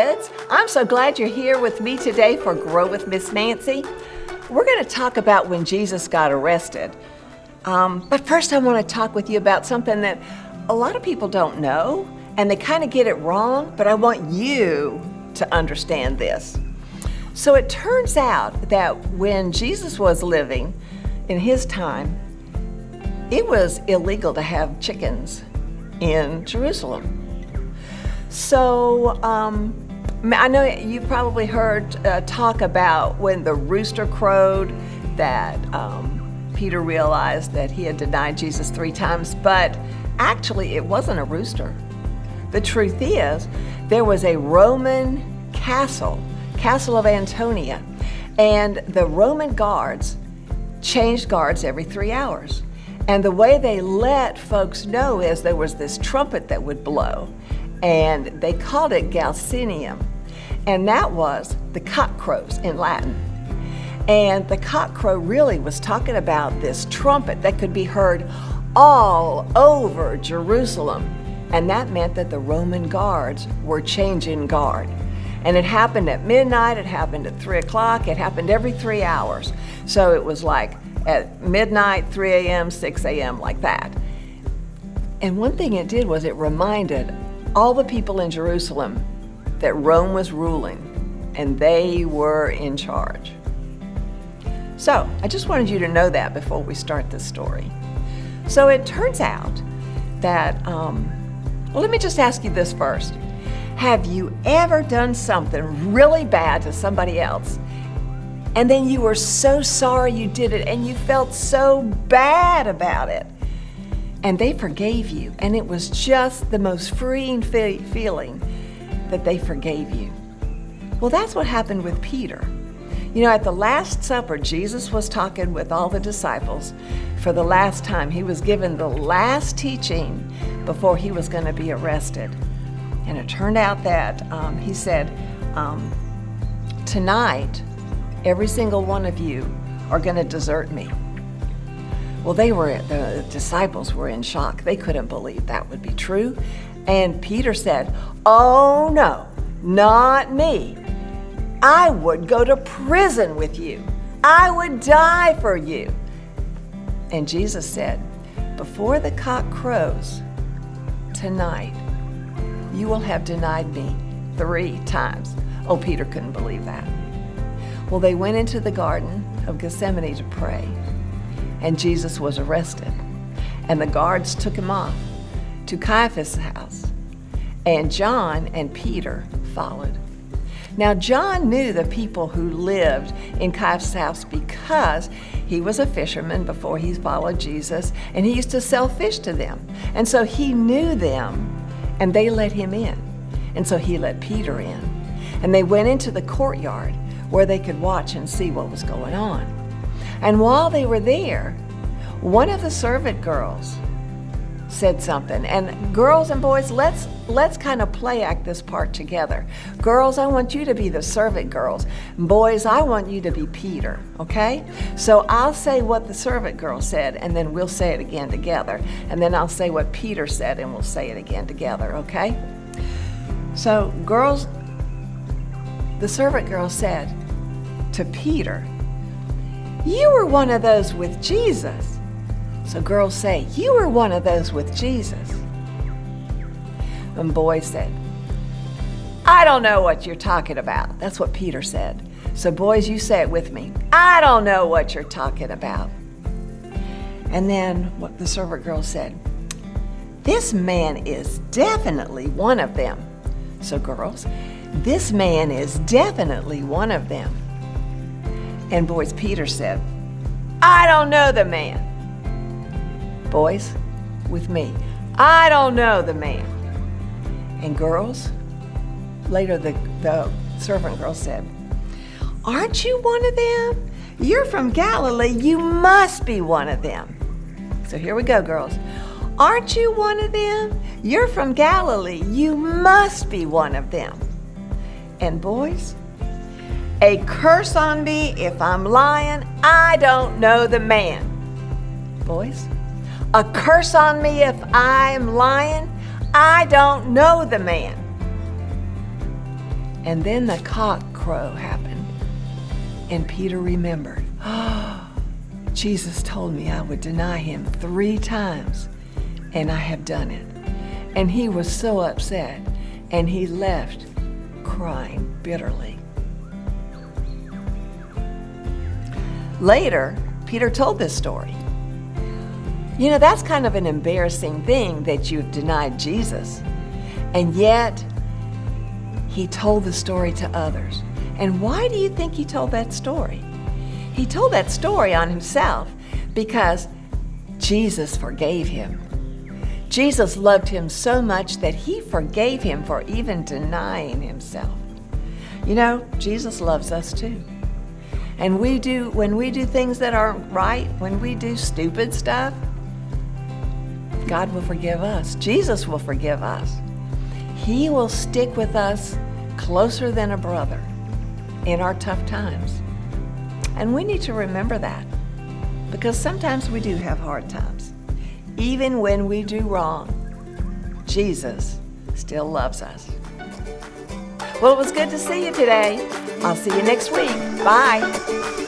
kids. I'm so glad you're here with me today for Grow with Miss Nancy. We're going to talk about when Jesus got arrested. But first I want to talk with you about something that a lot of people don't know, and they kind of get it wrong, but I want you to understand this. So it turns out that when Jesus was living in his time, it was illegal to have chickens in Jerusalem. So I know you've probably heard talk about when the rooster crowed that Peter realized that he had denied Jesus 3 times, but actually it wasn't a rooster. The truth is, there was a Roman castle of Antonia, and the Roman guards changed guards every 3 hours. And the way they let folks know is there was this trumpet that would blow, and they called it Galcinium, and that was the cock crows in Latin. And the cock crow really was talking about this trumpet that could be heard all over Jerusalem, and that meant that the Roman guards were changing guard. And it happened at midnight, it happened at 3 o'clock, it happened every 3 hours. So it was like at midnight, 3 a.m., 6 a.m., like that. And one thing it did was it reminded all the people in Jerusalem that Rome was ruling and they were in charge. So I just wanted you to know that before we start this story. So it turns out that, well, let me just ask you this first. Have you ever done something really bad to somebody else, and then you were so sorry you did it and you felt so bad about it, and they forgave you, and it was just the most freeing feeling that they forgave you? Well, that's what happened with Peter. You know, at the Last Supper, Jesus was talking with all the disciples for the last time. He was given the last teaching before he was going to be arrested. And it turned out that he said, tonight, every single one of you are going to desert me. Well, the disciples were in shock. They couldn't believe that would be true. And Peter said, "Oh no, not me. I would go to prison with you. I would die for you." And Jesus said, "Before the cock crows tonight, you will have denied me 3 times. Oh, Peter couldn't believe that. Well, they went into the Garden of Gethsemane to pray, and Jesus was arrested. And the guards took him off to Caiaphas' house, and John and Peter followed. Now, John knew the people who lived in Caiaphas' house because he was a fisherman before he followed Jesus, and he used to sell fish to them. And so he knew them, and they let him in. And so he let Peter in. And they went into the courtyard where they could watch and see what was going on. And while they were there, one of the servant girls said something. And girls and boys, let's kind of play act this part together. Girls, I want you to be the servant girls. Boys, I want you to be Peter, okay? So I'll say what the servant girl said, and then we'll say it again together. And then I'll say what Peter said, and we'll say it again together, okay? So girls, the servant girl said to Peter, "You were one of those with Jesus." So girls say, "You were one of those with Jesus." And boys said, "I don't know what you're talking about." That's what Peter said. So boys, you say it with me. "I don't know what you're talking about." And then what the servant girl said, "This man is definitely one of them." So girls, "This man is definitely one of them." And boys, Peter said, "I don't know the man." Boys, with me, "I don't know the man." And girls, later the servant girl said, "Aren't you one of them? You're from Galilee. You must be one of them." So here we go, girls. "Aren't you one of them? You're from Galilee. You must be one of them." And boys, "A curse on me if I'm lying. I don't know the man." Boys, "A curse on me if I'm lying. I don't know the man." And then the cock crow happened. And Peter remembered, Jesus told me I would deny him 3 times, and I have done it. And he was so upset, and he left crying bitterly. Later, Peter told this story. You know, that's kind of an embarrassing thing that you've denied Jesus. And yet, he told the story to others. And why do you think he told that story? He told that story on himself because Jesus forgave him. Jesus loved him so much that he forgave him for even denying himself. You know, Jesus loves us too. And when we do things that aren't right, when we do stupid stuff, God will forgive us. Jesus will forgive us. He will stick with us closer than a brother in our tough times. And we need to remember that, because sometimes we do have hard times. Even when we do wrong, Jesus still loves us. Well, it was good to see you today. I'll see you next week. Bye.